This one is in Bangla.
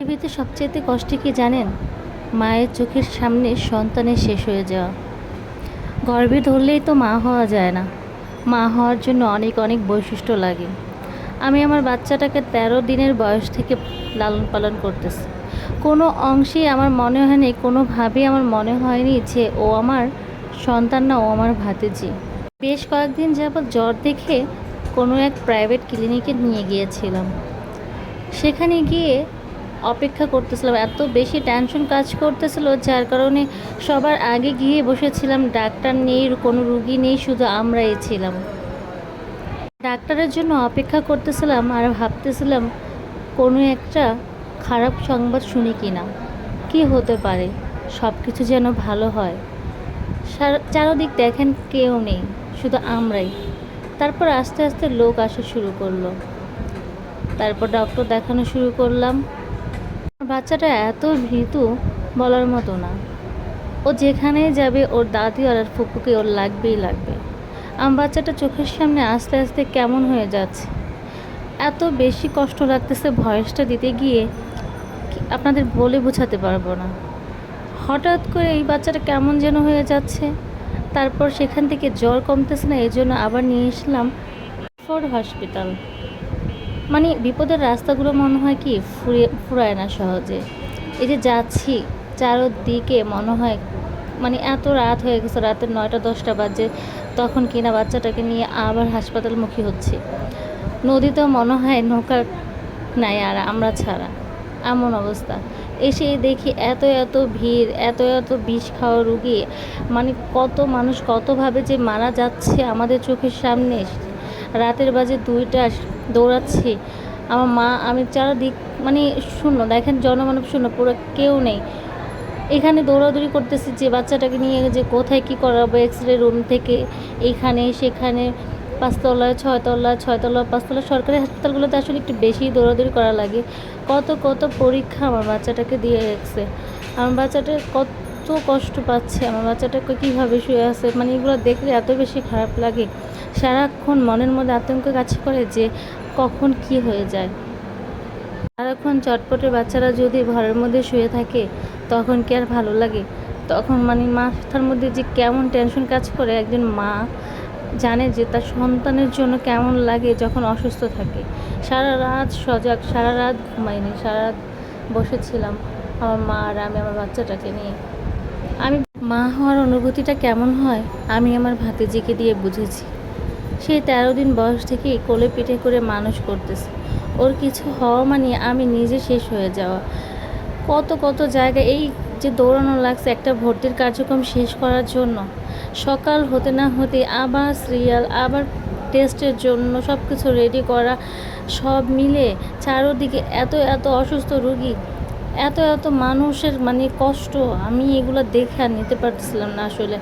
পৃথিবীতে সবচেয়ে কষ্টে কি জানেন? মায়ের চোখের সামনে সন্তানের শেষ হয়ে যাওয়া। গর্ভে ধরলেই তো মা হওয়া যায় না। মা হওয়ার জন্য অনেক অনেক বৈশিষ্ট্য লাগে। আমি আমার বাচ্চাটাকে ১৩ দিনের বয়স থেকে লালন পালন করতেছি। কোনো অংশেই আমার মনে হয়নি, কোনোভাবেই আমার মনে হয়নি যে ও আমার সন্তান না, ও আমার ভাতিজি। বেশ কয়েকদিন যাবৎ জ্বর দেখে কোনো এক প্রাইভেট ক্লিনিকে নিয়ে গিয়েছিলাম। সেখানে গিয়ে অপেক্ষা করতেছিলাম, এত বেশি টেনশন কাজ করতেছিল যার কারণে সবার আগে গিয়ে বসেছিলাম। ডাক্তার নেই, কোনো রুগী নেই, শুধু আমরাই ছিলাম। ডাক্তারের জন্য অপেক্ষা করতেছিলাম আর ভাবতেছিলাম কোনো একটা খারাপ সংবাদ শুনি কি না, কি হতে পারে, সব কিছু যেন ভালো হয়। চারদিক দেখেন কেউ নেই, শুধু আমরাই। তারপর আস্তে আস্তে লোক আসা শুরু করলো। তারপর ডক্টর দেখানো শুরু করলাম। বাচ্চাটা এত ভীতু, বলার মতো না। ও যেখানেই যাবে ওর দাদি আর ফুপুকে ওর লাগবেই লাগবে। আমার বাচ্চাটা চোখের সামনে আস্তে আস্তে কেমন হয়ে যাচ্ছে। এত বেশি কষ্ট লাগতেছে ভয়েসটা দিতে গিয়ে, আপনাদের বলে বোঝাতে পারবো না। হঠাৎ করে এই বাচ্চাটা কেমন যেন হয়ে যাচ্ছে। তারপর সেখান থেকে জ্বর কমতেছে না, এই জন্য আবার নিয়ে এসলাম ফোর্ড হসপিটাল। মানে বিপদের রাস্তাগুলো মনে হয় কি ফুরায় না সহজে। এই যে যাচ্ছি, চারদিকে মনে হয় মানে এত রাত হয়ে গেছে, রাতের ৯টা ১০টা বাজে, তখন কিনা বাচ্চাটাকে নিয়ে আবার হাসপাতালমুখী হচ্ছে। নদীতেও মনে হয় নৌকা নাই আর আমরা ছাড়া, এমন অবস্থা। এসে দেখি এত এত ভিড়, এত এত বিষ খাওয়া রুগী, মানে কত মানুষ কতভাবে যে মারা যাচ্ছে আমাদের চোখের সামনে। রাতের বাজে ২টা, দৌড়াচ্ছি। আমার মা, আমি চারদিক মানে শূন্য, দেখেন জনমানব শূন্য, পুরো কেউ নেই। এখানে দৌড়াদৌড়ি করতেছি যে বাচ্চাটাকে নিয়ে যে কোথায় কী করাবো, এক্স-রে রুম থেকে এখানে সেখানে, ৫তলায় ৬তলা, ৬তলা ৫তলা। সরকারি হাসপাতালগুলোতে আসলে একটু বেশি দৌড়াদৌড়ি করা লাগে। কত কত পরীক্ষা আমার বাচ্চাটাকে দিয়ে রেখেছে। আমার বাচ্চাটা কত কষ্ট পাচ্ছে, আমার বাচ্চাটাকে কীভাবে শুয়ে আছে, মানে এগুলো দেখলে এত বেশি খারাপ লাগে। সারাক্ষণ মনের মধ্যে আতঙ্ক কাজ করে যে কখন কি হয়ে যায়। সারাক্ষণ চটপটে বাচ্চারা যদি ঘরের মধ্যে শুয়ে থাকে তখন কি আর ভালো লাগে? তখন মানে মাথার মধ্যে যে কেমন টেনশন কাজ করে। একজন মা জানে যে তার সন্তানের জন্য কেমন লাগে যখন অসুস্থ থাকে। সারা রাত সজাগ, সারা রাত ঘুমাইনি, সারা রাত বসেছিলাম আমার মা আর আমি আমার বাচ্চাটাকে নিয়ে। আমি মা হওয়ার অনুভূতিটা কেমন হয় আমি আমার ভাতিজিকে দিয়ে বুঝেছি। সেই ১৩ দিন বয়স থেকেই কোলে পিঠে করে মানুষ করতেছে। ওর কিছু হওয়া মানে আমি নিজে শেষ হয়ে যাওয়া। কত কত জায়গায় এই যে দৌড়ানো লাগছে একটা ভর্তির কার্যক্রম শেষ করার জন্য। সকাল হতে না হতে আবার সিরিয়াল, আবার টেস্টের জন্য সব কিছু রেডি করা, সব মিলে চারদিকে এত এত অসুস্থ রুগী, এত এত মানুষের মানে কষ্ট, আমি এগুলো দেখে আর নিতে পারতেছিলাম না আসলে।